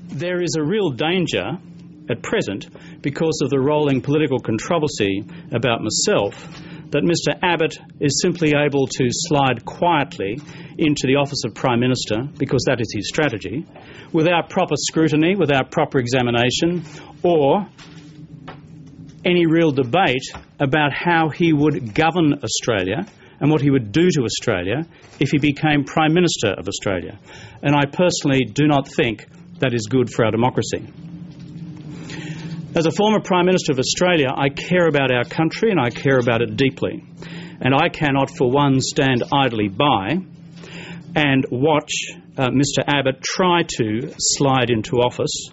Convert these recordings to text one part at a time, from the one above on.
There is a real danger at present, because of the rolling political controversy about myself, that Mr Abbott is simply able to slide quietly into the office of Prime Minister, because that is his strategy, without proper scrutiny, without proper examination, or any real debate about how he would govern Australia and what he would do to Australia if he became Prime Minister of Australia. And I personally do not think that is good for our democracy. As a former Prime Minister of Australia, I care about our country and I care about it deeply. And I cannot, for one, stand idly by and watch Mr Abbott try to slide into office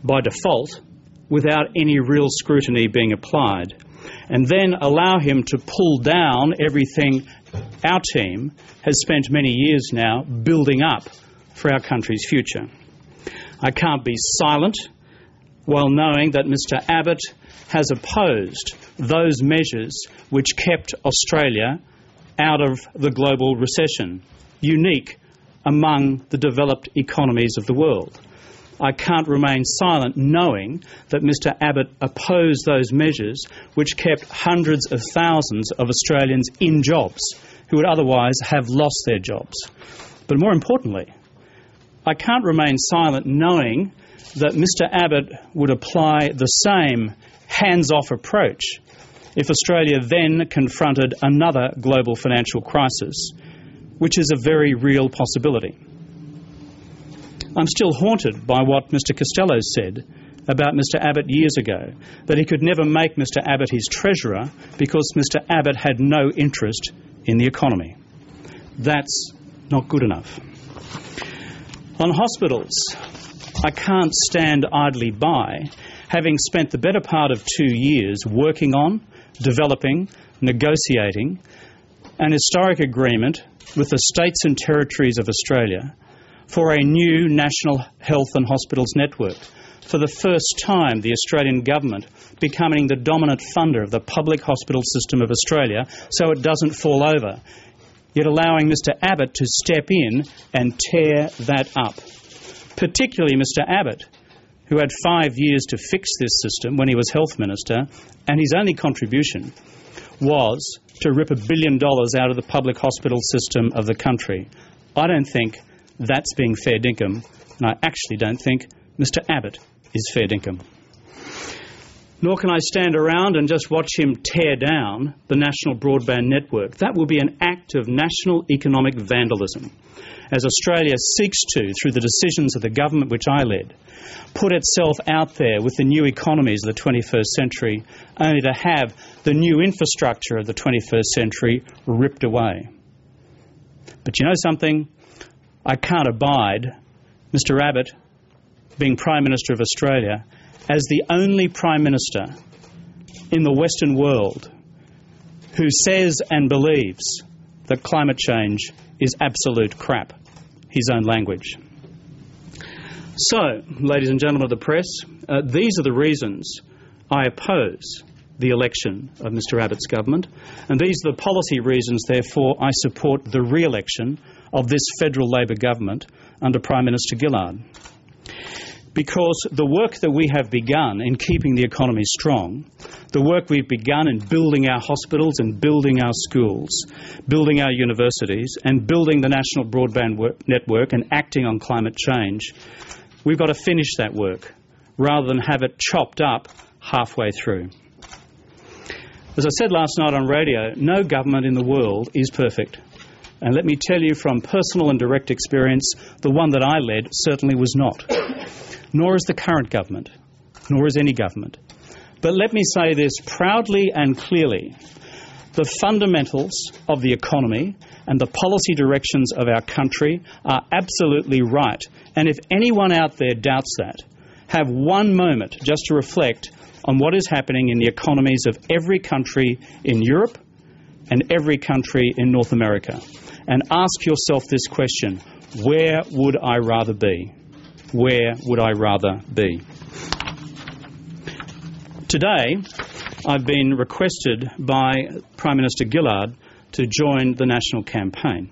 by default without any real scrutiny being applied, and then allow him to pull down everything our team has spent many years now building up for our country's future. I can't be silent while knowing that Mr Abbott has opposed those measures which kept Australia out of the global recession, unique among the developed economies of the world. I can't remain silent knowing that Mr Abbott opposed those measures which kept hundreds of thousands of Australians in jobs who would otherwise have lost their jobs. But more importantly, I can't remain silent knowing that Mr Abbott would apply the same hands-off approach if Australia then confronted another global financial crisis, which is a very real possibility. I'm still haunted by what Mr Costello said about Mr Abbott years ago, that he could never make Mr Abbott his treasurer because Mr Abbott had no interest in the economy. That's not good enough. On hospitals, I can't stand idly by, having spent the better part of 2 years working on, developing, negotiating an historic agreement with the states and territories of Australia for a new national health and hospitals network. For the first time, the Australian government becoming the dominant funder of the public hospital system of Australia so it doesn't fall over, yet allowing Mr Abbott to step in and tear that up. Particularly Mr Abbott, who had 5 years to fix this system when he was Health Minister, and his only contribution was to rip $1 billion out of the public hospital system of the country. I don't think that's being fair dinkum, and I actually don't think Mr Abbott is fair dinkum. Nor can I stand around and just watch him tear down the national broadband network. That will be an act of national economic vandalism, as Australia seeks to, through the decisions of the government which I led, put itself out there with the new economies of the 21st century, only to have the new infrastructure of the 21st century ripped away. But you know something? I can't abide Mr Abbott being Prime Minister of Australia as the only Prime Minister in the Western world who says and believes that climate change is absolute crap, his own language. So, ladies and gentlemen of the press, these are the reasons I oppose the election of Mr Abbott's government, and these are the policy reasons, therefore, I support the re-election of this federal Labor government under Prime Minister Gillard. Because the work that we have begun in keeping the economy strong, the work we've begun in building our hospitals and building our schools, building our universities and building the national broadband network and acting on climate change, we've got to finish that work rather than have it chopped up halfway through. As I said last night on radio, no government in the world is perfect. And let me tell you from personal and direct experience, the one that I led certainly was not. Nor is the current government, nor is any government. But let me say this proudly and clearly. The fundamentals of the economy and the policy directions of our country are absolutely right. And if anyone out there doubts that, have one moment just to reflect on what is happening in the economies of every country in Europe and every country in North America. And ask yourself this question: where would I rather be? Where would I rather be? Today, I've been requested by Prime Minister Gillard to join the national campaign.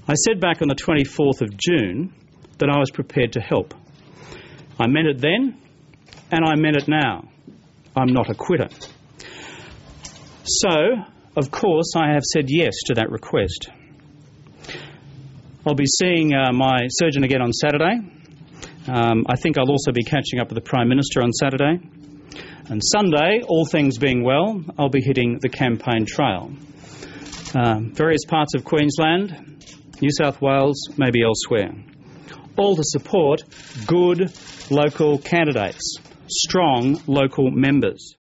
I said back on the 24th of June that I was prepared to help. I meant it then, and I meant it now. I'm not a quitter. So, of course, I have said yes to that request. I'll be seeing my surgeon again on Saturday. I think I'll also be catching up with the Prime Minister on Saturday. And Sunday, all things being well, I'll be hitting the campaign trail. Various parts of Queensland, New South Wales, maybe elsewhere. All to support good local candidates, strong local members.